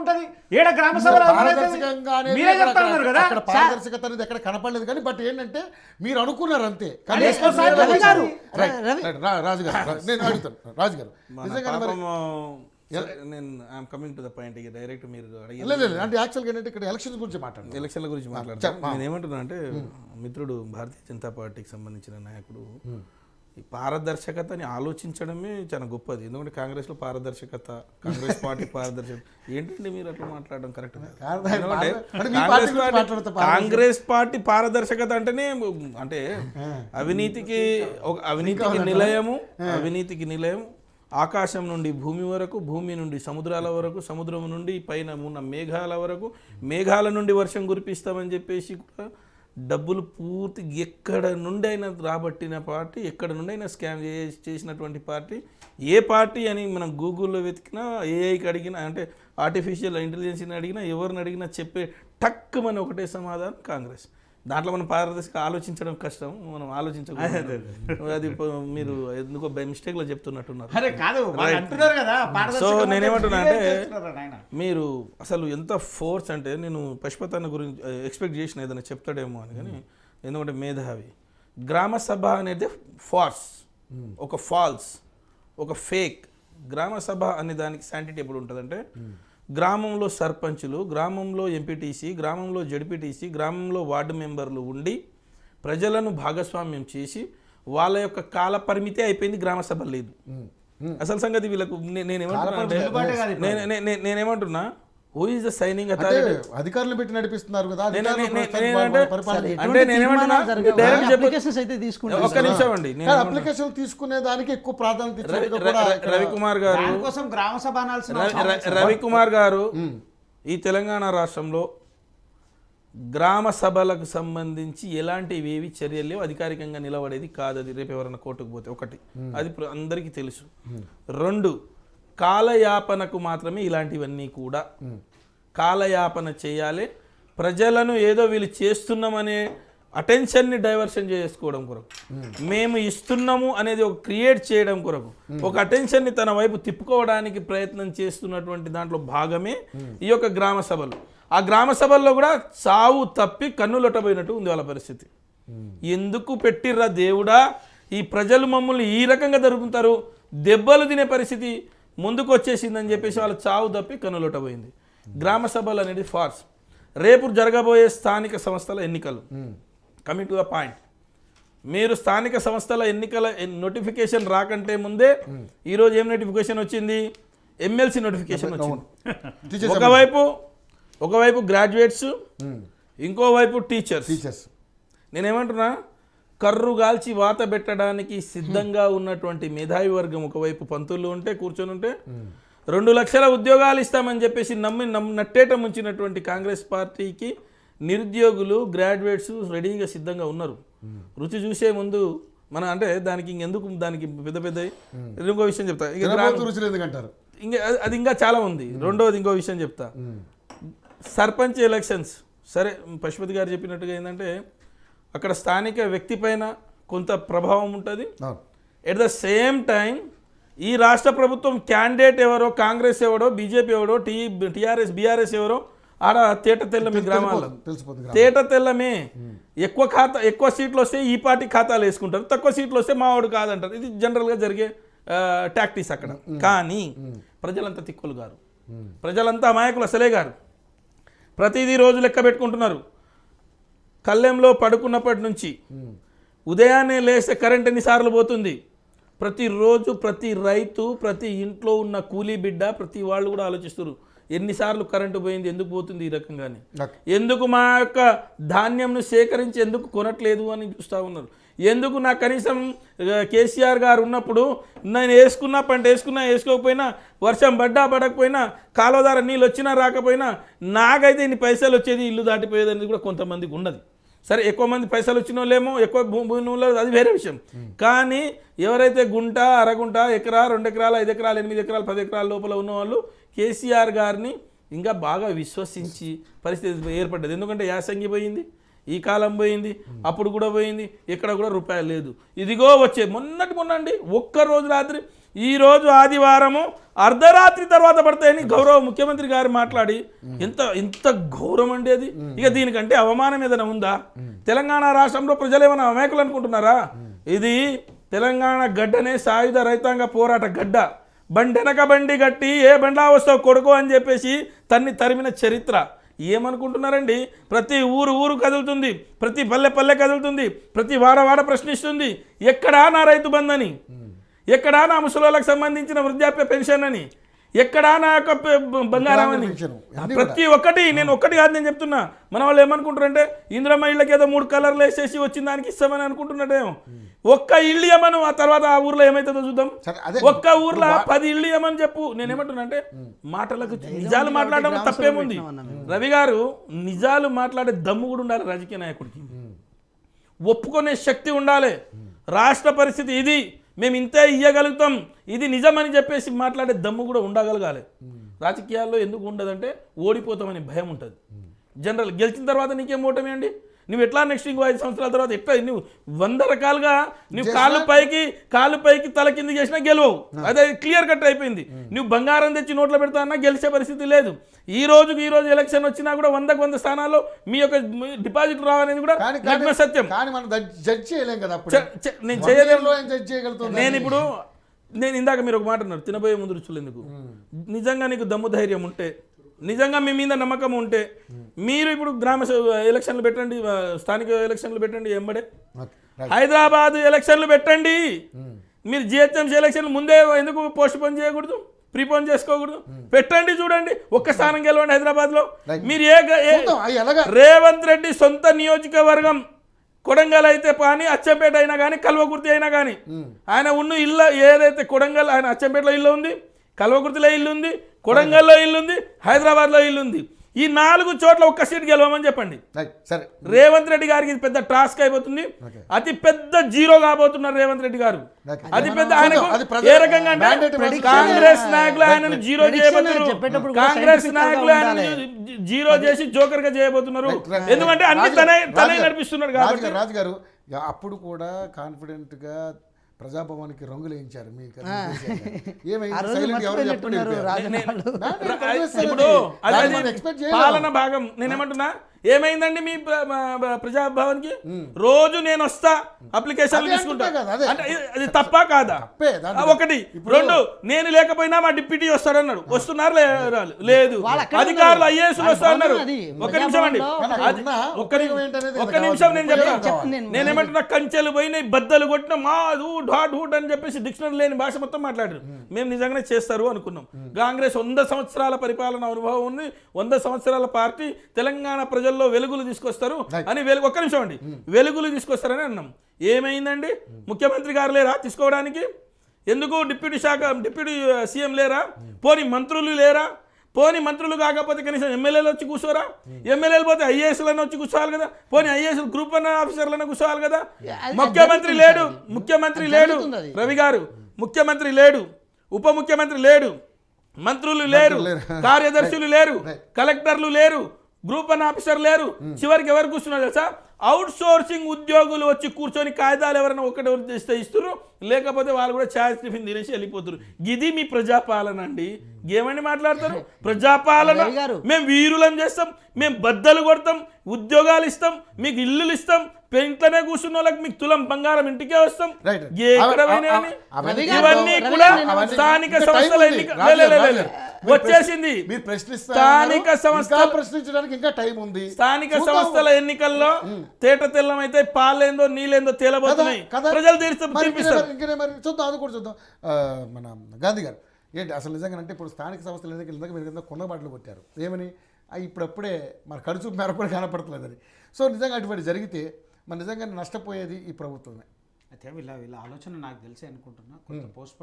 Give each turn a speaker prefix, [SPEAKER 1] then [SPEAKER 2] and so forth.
[SPEAKER 1] ఉంటది? ఏడ గ్రామ సభలో మీరే చెప్తున్నారు కదా,
[SPEAKER 2] అక్కడ పారదర్శకత అనేది ఎక్కడ కనపడలేదు. కానీ బట్ ఏంటంటే మీరు అనుకున్నారు అంతే. కానీ రాజు గారు నేను అడుగుతాను, రాజు గారు నిజంగా
[SPEAKER 3] డైరెక్ట్ మీరు
[SPEAKER 2] అంటే యాక్చువల్గా ఏంటంటే ఇక్కడ ఎలక్షన్స్ గురించి మాట్లాడారు.
[SPEAKER 3] ఎలక్షన్ల గురించి మాట్లాడతాను. నేను ఏమంటున్నా అంటే మిత్రుడు భారతీయ జనతా పార్టీకి సంబంధించిన నాయకుడు ఈ పారదర్శకతని ఆలోచించడమే చాలా గొప్పది. ఎందుకంటే కాంగ్రెస్లో పారదర్శకత, కాంగ్రెస్ పార్టీ పారదర్శకత ఏంటంటే మీరు అట్లా మాట్లాడడం కరెక్ట్ కాదు. కాంగ్రెస్ పార్టీ పారదర్శకత అంటేనే అంటే అవినీతికి నిలయము ఆకాశం నుండి భూమి వరకు, భూమి నుండి సముద్రాల వరకు, సముద్రం నుండి పైన ఉన్న మేఘాల వరకు, మేఘాల నుండి వర్షం కురిపిస్తామని చెప్పేసి కూడా డబ్బులు పూర్తి ఎక్కడ నుండి అయినా రాబట్టిన పార్టీ, ఎక్కడ నుండి అయినా స్కామ్ చేసినటువంటి పార్టీ ఏ పార్టీ అని మనం గూగుల్లో వెతికినా, ఏఐకి అడిగినా, అంటే ఆర్టిఫిషియల్ ఇంటెలిజెన్స్ని అడిగినా, ఎవరిని అడిగినా చెప్పే టక్ మన ఒకటే సమాధానం కాంగ్రెస్. దాంట్లో మనం పారదర్శకంగా ఆలోచించడం కష్టం, మనం ఆలోచించకూడదు. అది మీరు ఎందుకో బై మిస్టేక్లో చెప్తున్నట్టున్నారు. సో నేనేమంటున్నా అంటే మీరు అసలు ఎంత ఫోర్స్ అంటే, నేను పశుపతాన్ని గురించి ఎక్స్పెక్ట్ చేసిన ఏదైనా చెప్తాడేమో అని, కానీ ఎందుకంటే మేధావి. గ్రామ సభ అనేది ఒక ఫాల్స్, ఒక ఫేక్. గ్రామ సభ అనే దానికి శాంటిటీ ఎప్పుడు ఉంటుందంటే, గ్రామంలో సర్పంచులు, గ్రామంలో ఎంపీటీసీ, గ్రామంలో జడ్పీటీసీ, గ్రామంలో వార్డు మెంబర్లు ఉండి ప్రజలను భాగస్వామ్యం చేసి వాళ్ళ యొక్క కాల పరిమితి అయిపోయింది. గ్రామ సభ లేదు అసలు సంగతి. వీళ్ళకు నేనేమంటున్నా, who is the signing authority?
[SPEAKER 2] అధికారులు పెట్టి నడిపిస్తున్నారు కదా.
[SPEAKER 3] అంటే నేనేమంటున్నా, ఒక్క నిమిషం అండి,
[SPEAKER 2] అప్లికేషన్ తీసుకునే దానికి ఎక్కువ ప్రాధాన్యత.
[SPEAKER 3] రవికుమార్ గారు ఈ తెలంగాణ రాష్ట్రంలో గ్రామ సభలకు సంబంధించి ఎలాంటివేవి చర్యలు లేవు, అధికారికంగా నిలబడేది కాదు. అది రేపు ఎవరైనా కోర్టుకు పోతే ఒకటి, అది అందరికీ తెలుసు. రెండు, కాలయాపనకు మాత్రమే ఇలాంటివన్నీ కూడా. కాలయాపన చేయాలి, ప్రజలను ఏదో వీళ్ళు చేస్తున్నామనే అటెన్షన్ని డైవర్షన్ చేసుకోవడం కొరకు, మేము ఇస్తున్నాము అనేది ఒక క్రియేట్ చేయడం కొరకు, ఒక అటెన్షన్ని తన వైపు తిప్పుకోవడానికి ప్రయత్నం చేస్తున్నటువంటి దాంట్లో భాగమే ఈ యొక్క గ్రామ సభలు. ఆ గ్రామ సభల్లో కూడా సావు తప్పి కన్నులొట్టబోయినట్టు ఉంది వాళ్ళ పరిస్థితి. ఎందుకు పెట్టిర్రా దేవుడా, ఈ ప్రజలు మమ్మల్ని ఈ రకంగా జరుపుతారు, దెబ్బలు తినే పరిస్థితి ముందుకు వచ్చేసిందని చెప్పేసి వాళ్ళు చావు తప్పి కన్నులొట్టబోయింది. గ్రామ సభలు అనేది ఫార్స్. రేపు జరగబోయే స్థానిక సంస్థల ఎన్నికలు, కమింగ్ టు ద పాయింట్, మీరు స్థానిక సంస్థల ఎన్నికల నోటిఫికేషన్ రాకంటే ముందే ఈరోజు ఏం నోటిఫికేషన్ వచ్చింది? ఎమ్మెల్సీ నోటిఫికేషన్ వచ్చింది. ఒకవైపు గ్రాడ్యుయేట్స్, ఇంకోవైపు టీచర్స్. నేనేమంటున్నా, కర్రు గాల్చి వాత పెట్టడానికి సిద్ధంగా ఉన్నటువంటి మేధావి వర్గం ఒకవైపు పంతులు ఉంటే, కూర్చొని ఉంటే, 2 లక్షల ఉద్యోగాలు ఇస్తామని చెప్పేసి నట్టేట ముంచినటువంటి కాంగ్రెస్ పార్టీకి నిరుద్యోగులు, గ్రాడ్యుయేట్స్ రెడీగా సిద్ధంగా ఉన్నారు. రుచి చూసే ముందు మన అంటే దానికి ఇంకెందుకు, దానికి పెద్ద ఇంకో విషయం చెప్తా. ఇంకా అది ఇంకా చాలా ఉంది. రెండవది ఇంకో విషయం చెప్తా. సర్పంచ్ ఎలక్షన్స్ సరే, పశుపతి గారు చెప్పినట్టుగా ఏంటంటే అక్కడ స్థానిక వ్యక్తి పైన కొంత ప్రభావం ఉంటుంది. ఎట్ ద సేమ్ టైం ఈ రాష్ట్ర ప్రభుత్వం క్యాండిడేట్ ఎవరో, కాంగ్రెస్ ఎవడో, బీజేపీ ఎవడో, బీఆర్ఎస్ ఎవరో ఆడ తేట తెల్లమే. గ్రామాల్లో తేట తెల్లమే. ఎక్కువ సీట్లు వస్తే ఈ పార్టీ ఖాతాలు వేసుకుంటారు, తక్కువ సీట్లు వస్తే మావాడు కాదంటారు. ఇది జనరల్గా జరిగే టాక్టిక్స్ అక్కడ. కానీ ప్రజలంతా తిక్కులు గారు, ప్రజలంతా అమాయకులు అసలే గారు. ప్రతిదీ రోజు లెక్క పెట్టుకుంటున్నారు. కళ్ళెంలో పడుకున్నప్పటి నుంచి ఉదయాన్నే లేస్తే కరెంట్ ఎన్నిసార్లు పోతుంది, ప్రతిరోజు ప్రతి రైతు, ప్రతి ఇంట్లో ఉన్న కూలీ బిడ్డ, ప్రతి వాళ్ళు కూడా ఆలోచిస్తారు ఎన్నిసార్లు కరెంటు పోయింది, ఎందుకు పోతుంది ఈ రకంగానే, ఎందుకు మా యొక్క ధాన్యంను సేకరించి ఎందుకు కొనట్లేదు అని చూస్తూ ఉన్నారు. ఎందుకు నాకు కనీసం కేసీఆర్ గారు ఉన్నప్పుడు నేను వేసుకున్న పంట వేసుకోకపోయినా, వర్షం పడకపోయినా, కాలువ ద్వారా నీళ్ళు వచ్చినా రాకపోయినా నాకైతే ఇన్ని పైసలు వచ్చేది, ఇల్లు దాటిపోయేది అనేది కూడా కొంతమందికి ఉన్నది. సరే, ఎక్కువ మంది పైసలు వచ్చిన వాళ్ళేమో ఎక్కువ భూమి, అది వేరే విషయం. కానీ ఎవరైతే గుంట, అరగుంట, ఎకరా, 2 ఎకరాలు, 5 ఎకరాలు, 8 ఎకరాలు, 10 ఎకరాల లోపల ఉన్నవాళ్ళు కేసీఆర్ గారిని ఇంకా బాగా విశ్వసించి పరిస్థితి ఏర్పడ్డది. ఎందుకంటే యాసంగి పోయింది, ఈ కాలం పోయింది, అప్పుడు కూడా పోయింది, ఎక్కడ కూడా రూపాయలు లేదు. ఇదిగో వచ్చే మొన్నండి ఒక్కరోజు రాత్రి ఈ రోజు ఆదివారము అర్ధరాత్రి తర్వాత పడతాయని గౌరవ ముఖ్యమంత్రి గారు మాట్లాడి ఎంత గౌరవం అండి అది. ఇక దీనికంటే అవమానం ఏదైనా ఉందా? తెలంగాణ రాష్ట్రంలో ప్రజలు ఏమైనా అమాయకులు అనుకుంటున్నారా? ఇది తెలంగాణ గడ్డనే సాయుధ రైతాంగ పోరాట గడ్డ. బండెనక బండి గట్టి ఏ బండ్లా వస్తావు కొడుకు అని చెప్పేసి తరిమిన చరిత్ర. ఏమనుకుంటున్నారండి? ప్రతి ఊరు కదులుతుంది, ప్రతి పల్లె కదులుతుంది, ప్రతి వాడ ప్రశ్నిస్తుంది. ఎక్కడా నా రైతు బంధని, ఎక్కడా నా ముసలోళ్ళకి సంబంధించిన వృద్ధాప్య పెన్షన్ అని, ఎక్కడా నా యొక్క బంగారం అని, ప్రతి ఒక్కటి. నేను ఒక్కటి కాదు నేను చెప్తున్నా. మన వాళ్ళు ఏమనుకుంటారంటే ఇందిరమ్మ ఇళ్ళకి ఏదో 3 కలర్లు వేసేసి వచ్చిన దానికి ఇస్తామని అనుకుంటున్నట్టేమో. ఒక్క ఇల్లు ఇవ్వమను, ఆ తర్వాత ఆ ఊర్లో ఏమైతుందో చూద్దాం. ఒక్క ఊర్లో 10 ఇల్లు ఇవ్వమని చెప్పు. నేనేమంటున్నా అంటే మాటలకు నిజాలు మాట్లాడడం తప్పేముంది? రవి గారు, నిజాలు మాట్లాడే దమ్ము కూడా ఉండాలి రాజకీయ నాయకుడికి. ఒప్పుకునే శక్తి ఉండాలి. రాష్ట్ర పరిస్థితి ఇది, మేము ఇంతే ఇయ్యగలుగుతాం, ఇది నిజమని చెప్పేసి మాట్లాడే దమ్ము కూడా ఉండగలగాలి. రాజకీయాల్లో ఎందుకు ఉండదంటే ఓడిపోతామని భయం ఉంటుంది. జనరల్ గెలిచిన తర్వాత నీకేం ఓటమి అండి? నువ్వు ఎట్లా నెక్స్ట్ ఇంకో 5 సంవత్సరాల తర్వాత ఎట్లా నువ్వు 100 రకాలుగా నువ్వు కాళ్ళు పైకి తల కింద చేసినా గెలవవు. అదే క్లియర్ కట్ అయిపోయింది. నువ్వు బంగారం తెచ్చి నోట్లో పెడతానన్నా గెలిచే పరిస్థితి లేదు. ఈ రోజు ఎలక్షన్ వచ్చినా కూడా 100కు 100 స్థానాల్లో మీ యొక్క డిపాజిట్ రావనేది కూడా నగ్న సత్యం. నేను ఇందాక మీరు ఒక మాట అన్నారు, తినబోయే ముందు రుచులు ఎందుకు. నిజంగా నీకు దమ్ము ధైర్యం ఉంటే, నిజంగా మీ మీద నమ్మకం ఉంటే మీరు ఇప్పుడు గ్రామ ఎలక్షన్లు పెట్టండి, స్థానిక ఎలక్షన్లు పెట్టండి, ఎంబడే హైదరాబాద్ ఎలక్షన్లు పెట్టండి. మీరు జిహెచ్ఎంసీ ఎలక్షన్లు ముందే ఎందుకు పోస్ట్ పోన్ చేయకూడదు, ప్రీపోన్ చేసుకోకూడదు? పెట్టండి, చూడండి, ఒక్క స్థానం గెలవండి హైదరాబాద్లో. మీరు రేవంత్ రెడ్డి సొంత నియోజకవర్గం కొడంగల్ అయితే పాని, అచ్చంపేట అయినా కానీ, కల్వకుర్తి అయినా కానీ, ఆయన ఉన్న ఇల్లు ఏదైతే కొడంగల్, ఆయన అచ్చంపేటలో ఇల్లు ఉంది, కల్వకుర్తిలో ఇల్లు ఉంది, కొడంగల్లో ఇల్లు ఉంది, హైదరాబాద్లో ఇల్లు ఉంది. ఈ 4 చోట్ల ఒక్క సీట్ గెలవమని చెప్పండి. రేవంత్ రెడ్డి గారికి ఇది పెద్ద టాస్క్ అయిపోతుంది. అతి పెద్ద జీరో కాబోతున్నారు రేవంత్ రెడ్డి గారు. అతి పెద్ద ఆయనకు ఏ రకంగా అంటే కాంగ్రెస్ నాయకులు ఆయనను జీరో చేయబోతున్నారు. కాంగ్రెస్ నాయకులు ఆయనను జీరో చేసి జోకర్ గా చేయబోతున్నారు. ఎందుకంటే అన్ని తనే నడిపిస్తున్నాడు కాబట్టి.
[SPEAKER 2] రాజు గారు అప్పుడు కూడా కాన్ఫిడెంట్ గా ప్రజాభవన్కి రంగులు వేయించారు. మీకు
[SPEAKER 3] పాలన భాగం. నేనేమంటున్నా, ఏమైందండి మీ ప్రజాభవన్ కి? రోజు నేను వస్తా, అప్లికేషన్లు తీసుకుంటా. అంటే అది తప్ప కాదా? 1 2 నేను లేకపోయినా మా డిప్యూటీ వస్తాడన్నాడు. వస్తున్నారు లేదు. అధికారులు ఐఏఎస్ వస్తారన్నారు. ఒక్క నిమిషం అండి, ఒక్క నిమిషం నేను చెప్తాను. నేనేమంటున్నా, కంచెలు పోయినాయి, బద్దలు కొట్టిన మా డాట్ హూట్ అని చెప్పేసి డిక్షనరీ లేని భాష మొత్తం మాట్లాడారు. మేము నిజంగానే చేస్తారు అనుకున్నాం. కాంగ్రెస్ 100 సంవత్సరాల పరిపాలన అనుభవం ఉంది, 100 సంవత్సరాల పార్టీ. తెలంగాణ ప్రజల్లో వెలుగులు తీసుకొస్తారు అని ఒక్క నిమిషం అండి, వెలుగులు తీసుకొస్తారని అన్నాం. ఏమైందండి? ముఖ్యమంత్రి గారు లేరా తీసుకోవడానికి? ఎందుకు డిప్యూటీ సీఎం లేరా? పోనీ మంత్రులు లేరా? పోనీ మంత్రులు కాకపోతే కనీసం ఎమ్మెల్యేలు వచ్చి కూర్చోరా? ఎమ్మెల్యేలు పోతే ఐఏఎస్లను వచ్చి కూర్చోవాలి కదా. పోనీ ఐఏఎస్ గ్రూప్ 1 ఆఫీసర్లను కూర్చోవాలి కదా. ముఖ్యమంత్రి లేడు రవి గారు, ముఖ్యమంత్రి లేడు, ఉప ముఖ్యమంత్రి లేడు, మంత్రులు లేరు, కార్యదర్శులు లేరు, కలెక్టర్లు లేరు, గ్రూప్ 1 ఆఫీసర్ లేరు. చివరికి ఎవరు కూర్చున్నారు తెలుసా? అవుట్ సోర్సింగ్ ఉద్యోగులు వచ్చి కూర్చొని కాగితాలు ఎవరైనా ఒకటి ఇస్తున్నారు, లేకపోతే వాళ్ళు కూడా ఛాయ్ టిఫిన్ తినేసి వెళ్ళిపోతారు. ఇది మీ ప్రజాపాలన అండి. ఏమని మాట్లాడతారు? ప్రజాపాలన. మేము వీరులం చేస్తాం, మేము బద్దలు కొడతాం, ఉద్యోగాలు ఇస్తాం, మీకు ఇల్లులు ఇస్తాం, ఇంట్లోనే కూర్చున్న వాళ్ళకి మీకు తులం బంగారం ఇంటికే వస్తాం. ఇవన్నీ కూడా స్థానిక సంస్థల వచ్చేసింది. స్థానిక
[SPEAKER 2] ప్రశ్నించడానికి ఇంకా టైం ఉంది.
[SPEAKER 3] స్థానిక సంస్థల ఎన్నికల్లో తేట తెల్లమైతే పాలేందో నీళ్ళేందో తేలబోతున్నాయి. ప్రజలు
[SPEAKER 2] చూద్దాం, అది కూడా చూద్దాం. మన గాంధీ గారు ఏంటి అసలు నిజంగా అంటే ఇప్పుడు స్థానిక సంస్థల ఎన్నికల మీరు కొన్నబాటలు కొట్టారు. ఏమని? ఇప్పుడప్పుడే మన ఖర్చు మేర కూడా కనపడట్లేదని. సో నిజంగా అటువంటి జరిగితే మన నిజంగా నష్టపోయేది ఈ ప్రభుత్వమే.
[SPEAKER 1] అయితే వీళ్ళ ఆలోచన నాకు తెలిసే అనుకుంటున్నా. కొంత పోస్ట్